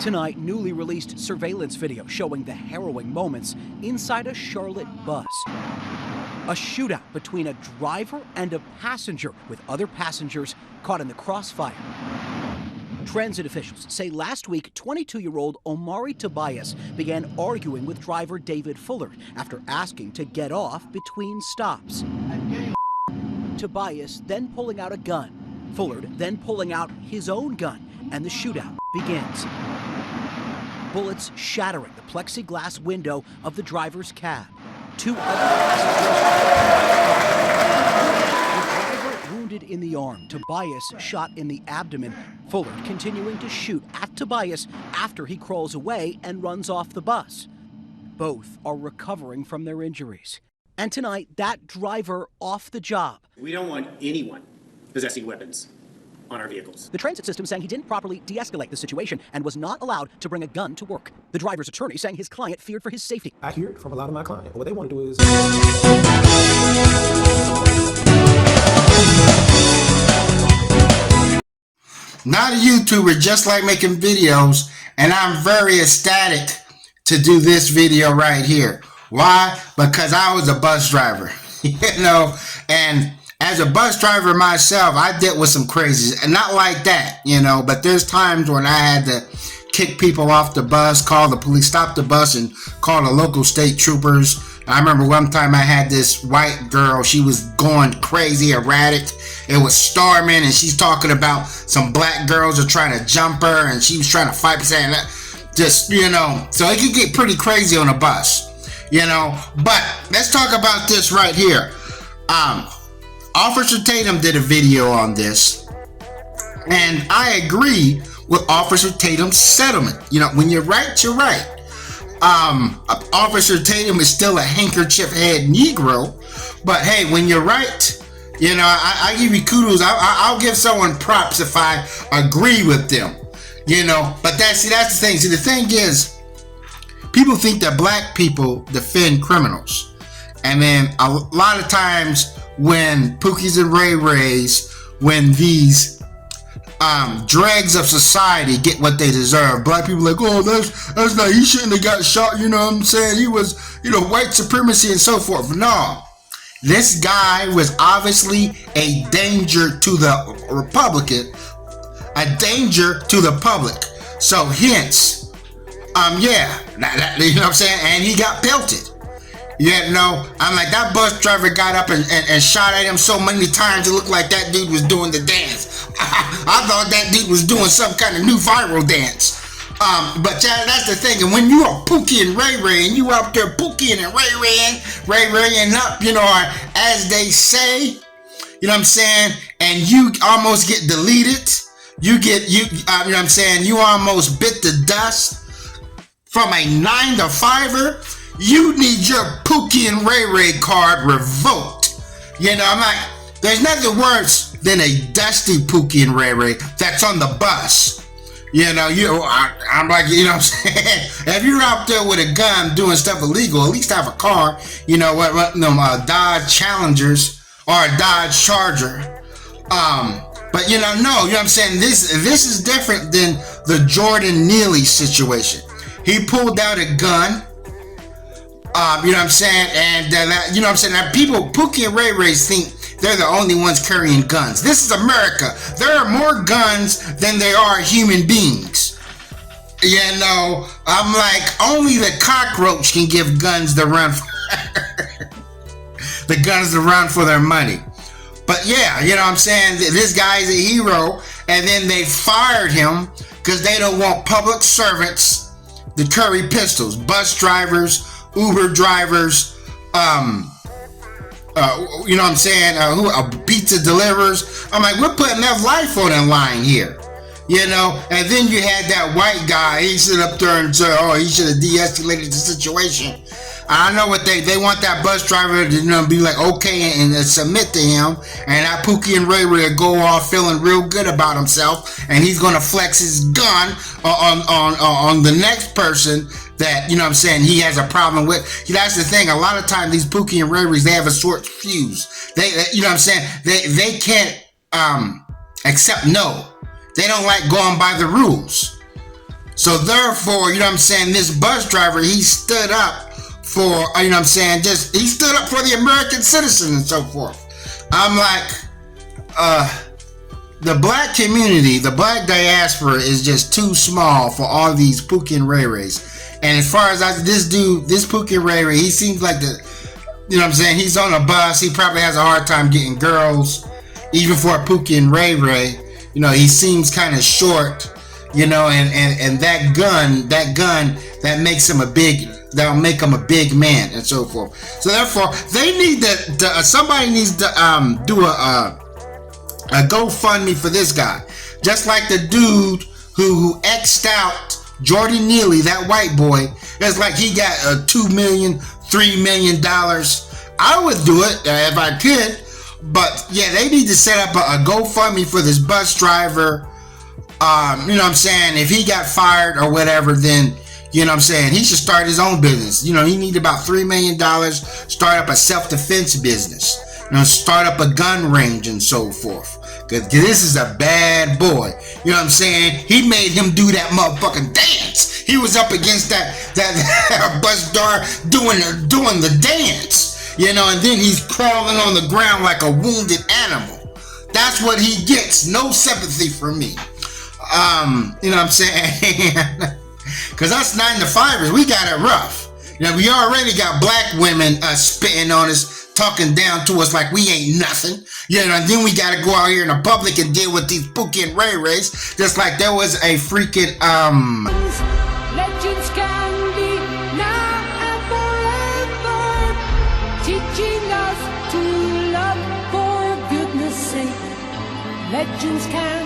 Tonight, newly released surveillance video showing the harrowing moments inside a Charlotte bus. A shootout between a driver and a passenger, with other passengers caught in the crossfire. Transit officials say last week, 22-year-old Omari Tobias began arguing with driver David Fullard after asking to get off between stops. Tobias then pulling out a gun. Fullard then pulling out his own gun, and the shootout begins. Bullets shattering the plexiglass window of the driver's cab. Two other passengers. The driver wounded in the arm. Tobias shot in the abdomen. Fullard continuing to shoot at Tobias after he crawls away and runs off the bus. Both are recovering from their injuries. And tonight, that driver off the job. We don't want anyone possessing weapons on our vehicles. The transit system saying he didn't properly de-escalate the situation and was not allowed to bring a gun to work. The driver's attorney saying his client feared for his safety. I hear it from a lot of my clients. What they want to do is... Not a YouTuber, just like making videos, and I'm very ecstatic to do this video right here. Why? Because I was a bus driver, and as a bus driver myself, I dealt with some crazies, and not like that, but there's times when I had to kick people off the bus, call the police, stop the bus, and call the local state troopers. I remember one time I had this white girl, she was going crazy, erratic. It was storming, and she's talking about some black girls are trying to jump her, and she was trying to fight, saying that, so it could get pretty crazy on a bus, But let's talk about this right here. Officer Tatum did a video on this, and I agree with Officer Tatum's settlement. When you're right, you're right. Officer Tatum is still a handkerchief head Negro, but hey, when you're right, I give you kudos. I'll give someone props if I agree with them, But that's the thing. See, the thing is, people think that black people defend criminals, and then a lot of times when Pookies and Ray Rays, when these dregs of society get what they deserve, black people are like, oh, that's not, he shouldn't have got shot, you know what I'm saying? He was, white supremacy and so forth. No, this guy was obviously a danger to the Republican, a danger to the public. So hence, you know what I'm saying? And he got pelted. I'm like, that bus driver got up and shot at him so many times it looked like that dude was doing the dance. I thought that dude was doing some kind of new viral dance. But that's the thing. And when you are Pookie and Ray Ray, and you out there Pookie and Ray Raying up, or as they say, you know what I'm saying, and you almost get deleted. You know what I'm saying, you almost bit the dust from a 9 to 5er. You need your Pookie and Ray Ray card revoked. I'm like, there's nothing worse than a dusty Pookie and Ray Ray that's on the bus. I'm like, what I'm saying? If you're out there with a gun doing stuff illegal, at least have a car, Dodge Challengers or a Dodge Charger. But no, you know what I'm saying? This is different than the Jordan Neely situation. He pulled out a gun. You know what I'm saying? And you know what I'm saying? Now people, Pookie and Ray Rays think they're the only ones carrying guns. This is America. There are more guns than there are human beings. I'm like, only the cockroach can give guns to run for the guns to run for their money. But yeah, you know what I'm saying? This guy's a hero, and then they fired him because they don't want public servants to carry pistols. Bus drivers, Uber drivers, you know what I'm saying, pizza deliverers. I'm like, we're putting their life on the line here, and then you had that white guy, he stood up there and said, oh, he should have de-escalated the situation. I know what they want that bus driver to be like, okay, and submit to him, and that Pookie and Ray Ray go off feeling real good about himself, and he's gonna flex his gun on the next person that, you know what I'm saying, he has a problem with. That's the thing. A lot of times these Pookie and Ray Rays, they have a short fuse. They you know what I'm saying, they can't accept no. They don't like going by the rules. So therefore, you know what I'm saying, this bus driver, he stood up for, you know what I'm saying, just, he stood up for the American citizen and so forth. I'm like, the black community, the black diaspora is just too small for all these Pookie and Ray Rays. And as far as this dude, this Pookie and Ray Ray, he seems like you know what I'm saying, he's on a bus, he probably has a hard time getting girls, even for a Pookie and Ray Ray. You know, he seems kind of short, you know, and that gun, that makes him that'll make him a big man and so forth. So therefore, they need somebody needs to do a GoFundMe for this guy. Just like the dude who X'd out Jordy Neely, that white boy. It's like he got $2 million, $3 million. I would do it if I could. But yeah, they need to set up a GoFundMe for this bus driver. You know what I'm saying? If he got fired or whatever, then, you know what I'm saying, he should start his own business. You know, he needs about $3 million, start up a self-defense business. You know, start up a gun range and so forth. Because this is a bad boy. You know what I'm saying? He made him do that motherfucking dance. He was up against that bus driver doing the dance. You know, and then he's crawling on the ground like a wounded animal. That's what he gets. No sympathy for me. You know what I'm saying? Because us 9-to-5ers, we got it rough. You know, we already got black women spitting on us, talking down to us like we ain't nothing. You know, and then we got to go out here in the public and deal with these Pookie and Ray Rays. Just like there was a freaking, Legends can be now and forever, teaching us to love for goodness sake. Legends can